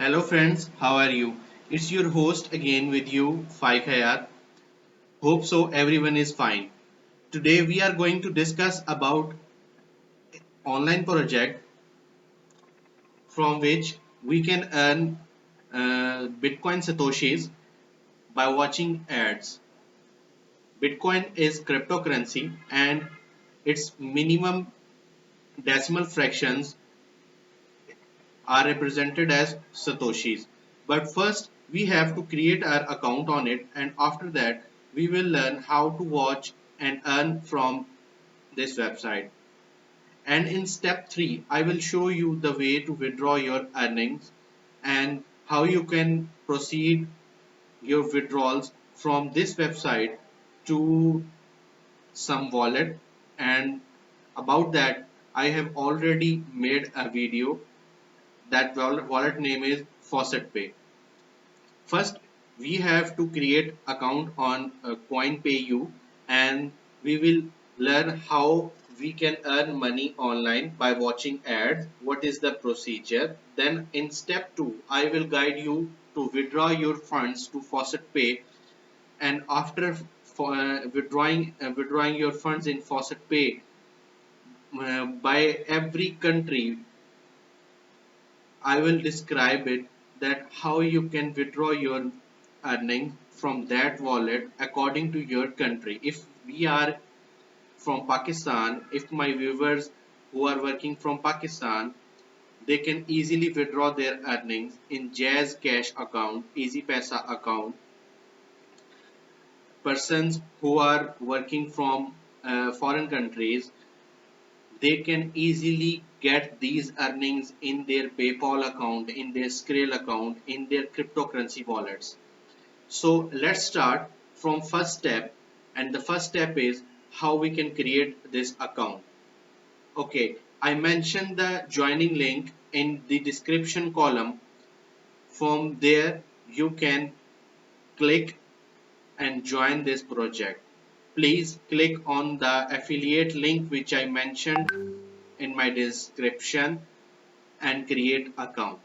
Hello friends, how are you? It's your host again with you, Faik Hayat. Hope so everyone is fine. Today we are going to discuss about online project from which we can earn Bitcoin Satoshis by watching ads. Bitcoin is cryptocurrency and its minimum decimal fractions are represented as satoshis. But first we have to create our account on it, and after that we will learn how to watch and earn from this website. And in step 3 I will show you the way to withdraw your earnings and how you can proceed your withdrawals from this website to some wallet. And about that I have already made a video. That wallet name is Faucet Pay. First, we have to create account on CoinPayu, and we will learn how we can earn money online by watching ads. What is the procedure? Then in step 2, I will guide you to withdraw your funds to Faucet Pay, and after withdrawing your funds in Faucet Pay, by every country I will describe it, that how you can withdraw your earnings from that wallet according to your country. If we are from Pakistan, if my viewers who are working from Pakistan, they can easily withdraw their earnings in Jazz Cash account, Easy Pesa account. Persons who are working from foreign countries, they can easily get these earnings in their PayPal account, in their Skrill account, in their cryptocurrency wallets. So let's start from first step, and the first step is how we can create this account. Okay, I mentioned the joining link in the description column. From there you can click and join this project. Please click on the affiliate link which I mentioned in my description and create account.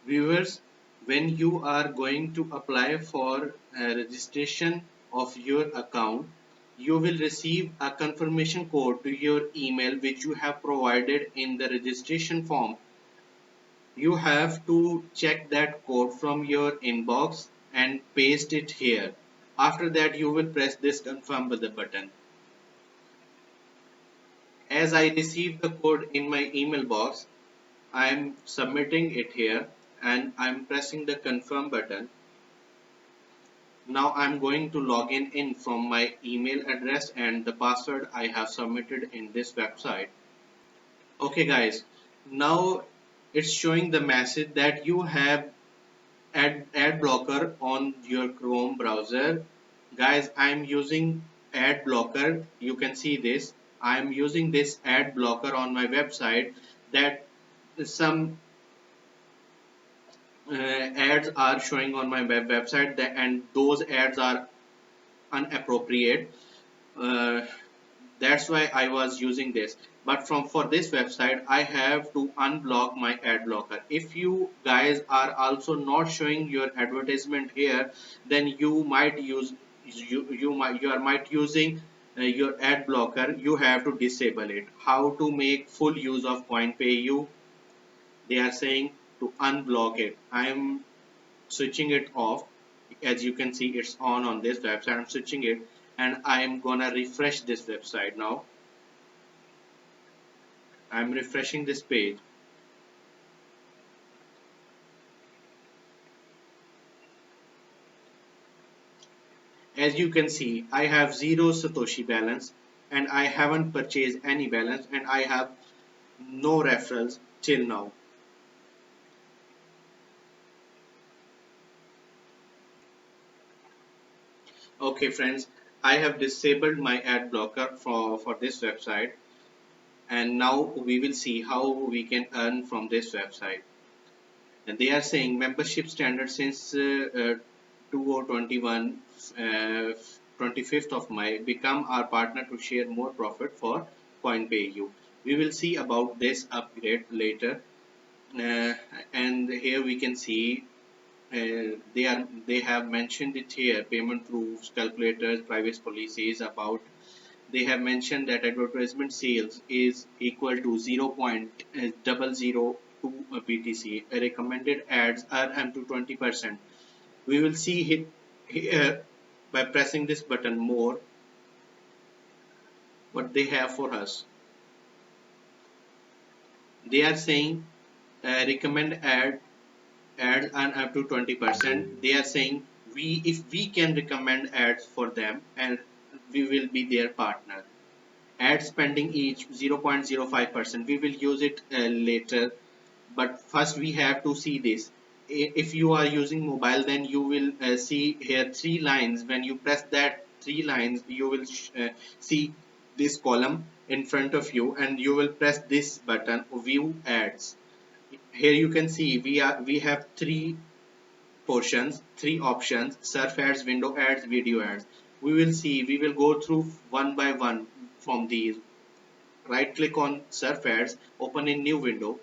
Viewers, when you are going to apply for registration of your account, you will receive a confirmation code to your email which you have provided in the registration form. You have to check that code from your inbox and paste it here. After that you will press this confirm button. As I received the code in my email box, I am submitting it here and I'm pressing the confirm button. Now I'm going to log in from my email address and the password I have submitted in this website. Okay guys, now it's showing the message that you have ad blocker on your Chrome browser. Guys, I'm using ad blocker. You can see this. I'm using this ad blocker on my website, that some ads are showing on my website, and those ads are inappropriate. uh, that's why I was using this. But from for this website I have to unblock my ad blocker. If you guys are also not showing your advertisement here, then you might use you are might using your ad blocker. You have to disable it. How to make full use of CoinPayu? They are saying to unblock it. I am switching it off. As you can see, it's on this website. I'm switching it and I'm gonna refresh this website now. I'm refreshing this page. As you can see, I have zero Satoshi balance and I haven't purchased any balance and I have no referrals till now. Okay friends, I have disabled my ad blocker for this website, and now we will see how we can earn from this website. And they are saying membership standard since 2021, 25th of May, become our partner to share more profit for CoinPayU. We will see about this upgrade later. Uh, and here we can see they have mentioned it here: payment proofs, calculators, privacy policies. About they have mentioned that advertisement sales is equal to 0.002 BTC. Recommended ads are up to 20%. We will see it here by pressing this button more what they have for us. They are saying recommend ads earn up to 20%. They are saying we if we can recommend ads for them, and we will be their partner. Ad spending each 0.05%. We will use it later, but first we have to see this. If you are using mobile, then you will see here three lines. When you press that three lines, you will see this column in front of you, and you will press this button view ads. Here you can see we have three portions, three options: surf ads, window ads, video ads. We will go through one by one from these. Right click on surf ads, open a new window.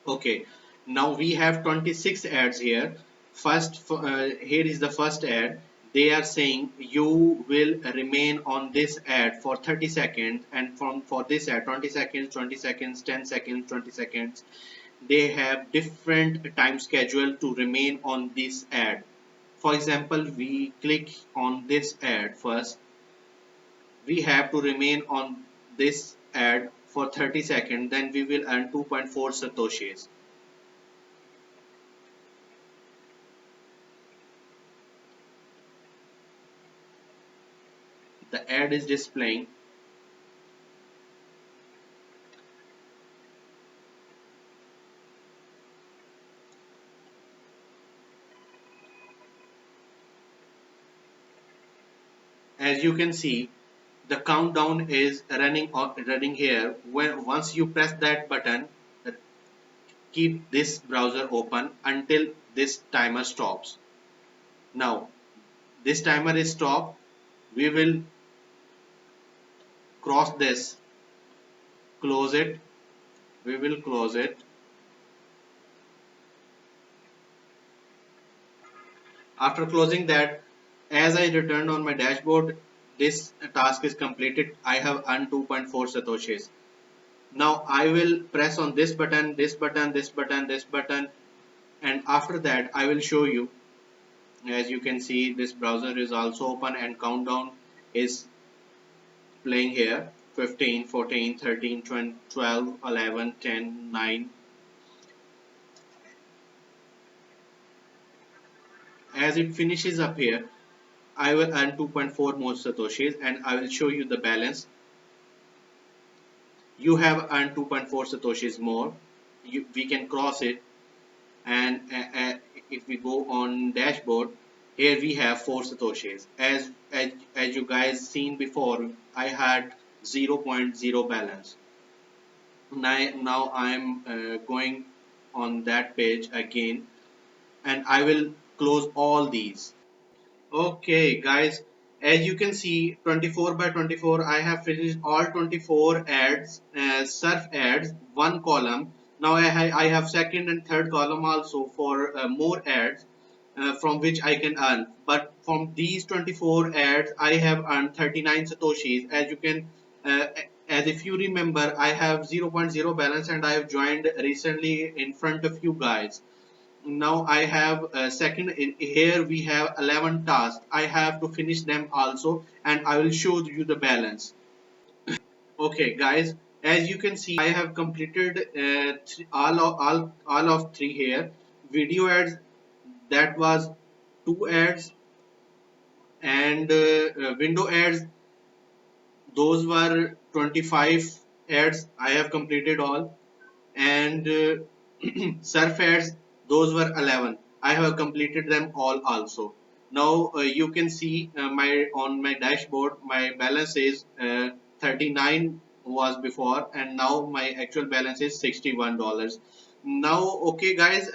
Okay, now we have 26 ads here. Here is the first ad. They are saying you will remain on this ad for 30 seconds, and from for this ad 20 seconds, 20 seconds, 10 seconds, 20 seconds. They have different time schedule to remain on this ad. For example, we click on this ad first. We have to remain on this ad for 30 seconds, then we will earn 2.4 satoshis. The ad is displaying. As you can see, the countdown is running here. When once you press that button, keep this browser open until this timer stops. Now this timer is stopped. We will cross this, close it. We will close it. After closing that, as I returned on my dashboard, this task is completed. I have earned 2.4 satoshis. Now I will press on this button, this button, this button, this button, and after that I will show you. As you can see, this browser is also open and countdown is playing here: 15, 14, 13, 12, 11, 10, 9. As it finishes up here, I will earn 2.4 more satoshis, and I will show you the balance. You have earned 2.4 satoshis more. We can cross it, and if we go on dashboard, here we have 4 satoshis. As you guys seen before, I had zero point 0.0 balance. Now I'm going on that page again, and I will close all these. Okay, guys, as you can see, 24 by 24, I have finished all 24 ads, surf ads, one column. Now I have second and third column also for more ads from which I can earn. But from these 24 ads, I have earned 39 satoshis. As you can, uh, as if you remember, I have zero point 0.0 balance, and I have joined recently in front of you guys. Now I have second here we have 11 tasks. I have to finish them also, and I will show you the balance. Okay, guys, as you can see, I have completed all of three here. Video ads, that was two ads, and window ads, those were 25 ads. I have completed all, and surf ads, those were 11. I have completed them all also. Now you can see my on my dashboard my balance is 39 was before, and now my actual balance is $61. now, okay guys,